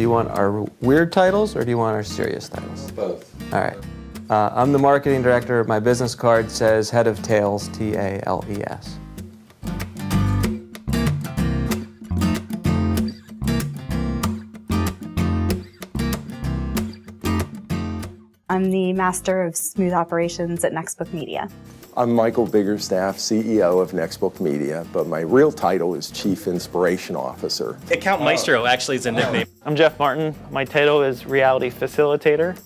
you want our weird titles or do you want our serious titles? Both. All right. I'm the marketing director. My business card says Head of Tales, T-A-L-E-S. I'm the Master of Smooth Operations at Nxtbook Media. I'm Michael Biggerstaff, CEO of Nxtbook Media, but my real title is Chief Inspiration Officer. Account Maestro actually is a nickname. I'm Jeff Martin. My title is Reality Facilitator.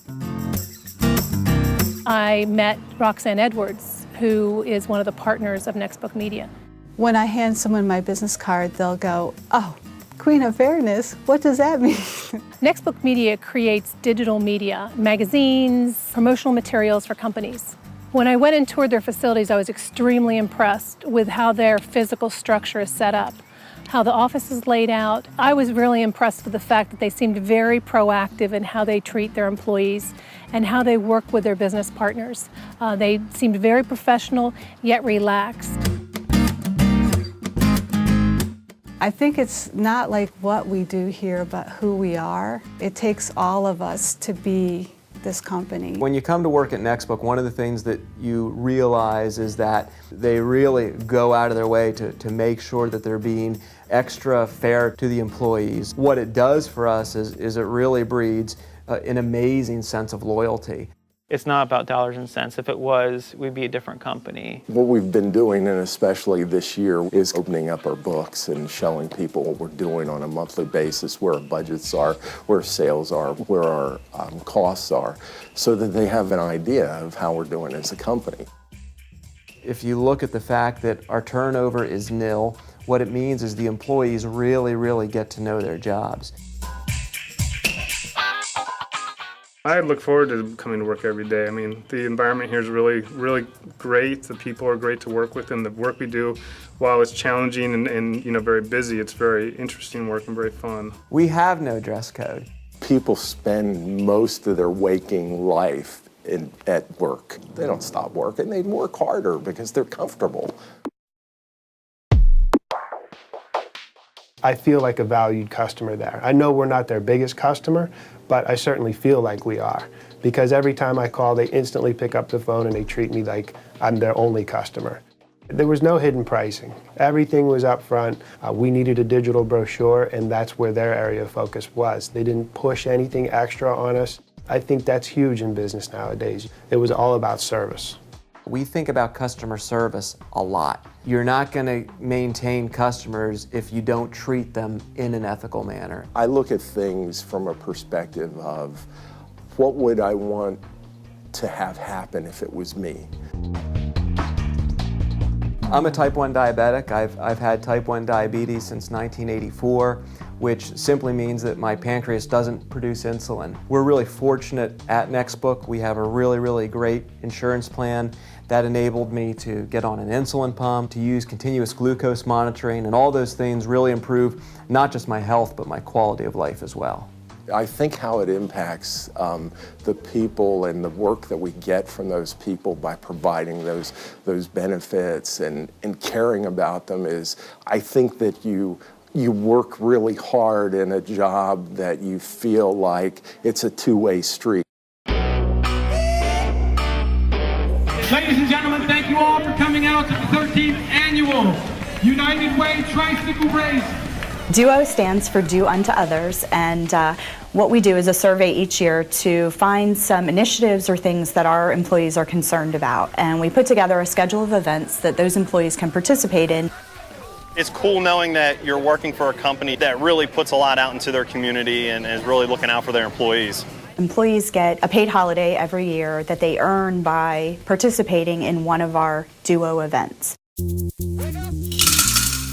I met Roxanne Edwards, who is one of the partners of Nxtbook Media. When I hand someone my business card, they'll go, "Oh, Queen of Fairness, what does that mean?" Nxtbook Media creates digital media, magazines, promotional materials for companies. When I went and toured their facilities, I was extremely impressed with how their physical structure is set up, how the office is laid out. I was really impressed with the fact that they seemed very proactive in how they treat their employees and how they work with their business partners. They seemed very professional, yet relaxed. I think it's not like what we do here, but who we are. It takes all of us to be this company. When you come to work at Nxtbook, one of the things that you realize is that they really go out of their way to make sure that they're being extra fair to the employees. What it does for us is it really breeds an amazing sense of loyalty. It's not about dollars and cents. If it was, we'd be a different company. What we've been doing, and especially this year, is opening up our books and showing people what we're doing on a monthly basis, where our budgets are, where sales are, where our costs are, so that they have an idea of how we're doing as a company. If you look at the fact that our turnover is nil, what it means is the employees really get to know their jobs. I look forward to coming to work every day. I mean, the environment here is really great. The people are great to work with, and the work we do, while it's challenging and very busy, it's very interesting work and very fun. We have no dress code. People spend most of their waking life at work. They don't stop working. They work harder because they're comfortable. I feel like a valued customer there. I know we're not their biggest customer, but I certainly feel like we are. Because every time I call, they instantly pick up the phone and they treat me like I'm their only customer. There was no hidden pricing. Everything was up front. We needed a digital brochure, and that's where their area of focus was. They didn't push anything extra on us. I think that's huge in business nowadays. It was all about service. We think about customer service a lot. You're not going to maintain customers if you don't treat them in an ethical manner. I look at things from a perspective of what would I want to have happen if it was me. I'm a type 1 diabetic. I've had type 1 diabetes since 1984, which simply means that my pancreas doesn't produce insulin. We're really fortunate at Nxtbook. We have a really great insurance plan that enabled me to get on an insulin pump, to use continuous glucose monitoring, and all those things really improve not just my health, but my quality of life as well. I think how it impacts the people and the work that we get from those people by providing those benefits and caring about them is, I think that you work really hard in a job that you feel like it's a two-way street. Ladies and gentlemen, thank you all for coming out to the 13th Annual United Way Tricycle Race. DUO stands for Do Unto Others, and what we do is a survey each year to find some initiatives or things that our employees are concerned about, and we put together a schedule of events that those employees can participate in. It's cool knowing that you're working for a company that really puts a lot out into their community and is really looking out for their employees. Employees get a paid holiday every year that they earn by participating in one of our DUO events.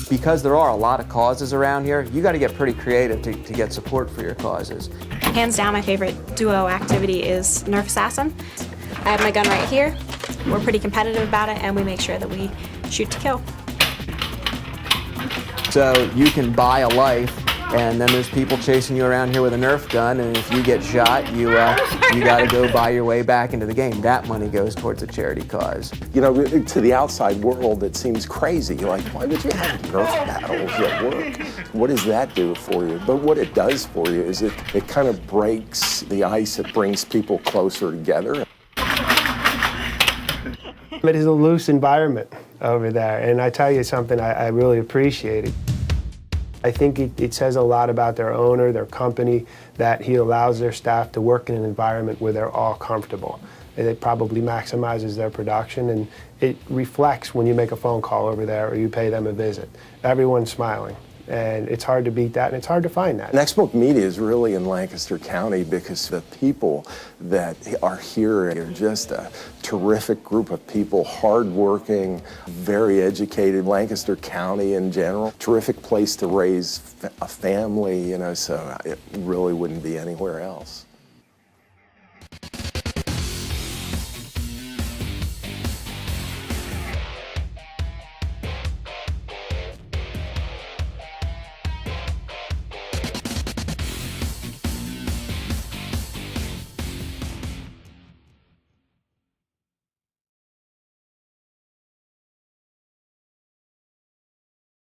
Because there are a lot of causes around here, you got to get pretty creative to get support for your causes. Hands down, my favorite DUO activity is Nerf Assassin. I have my gun right here. We're pretty competitive about it, and we make sure that we shoot to kill. So you can buy a life And then there's people chasing you around here with a Nerf gun, and if you get shot, you got to go buy your way back into the game. That money goes towards a charity cause. You know, to the outside world, it seems crazy. You're like, why would you have Nerf battles at work? What does that do for you? But what it does for you is it kind of breaks the ice. It brings people closer together. It is a loose environment over there, and I tell you something I really appreciate it. I think it says a lot about their owner, their company, that he allows their staff to work in an environment where they're all comfortable. And it probably maximizes their production, and it reflects when you make a phone call over there or you pay them a visit. Everyone's smiling. And it's hard to beat that, and it's hard to find that. Nxtbook Media is really in Lancaster County because the people that are here are just a terrific group of people, hardworking, very educated. Lancaster County in general, terrific place to raise a family, you know, so it really wouldn't be anywhere else.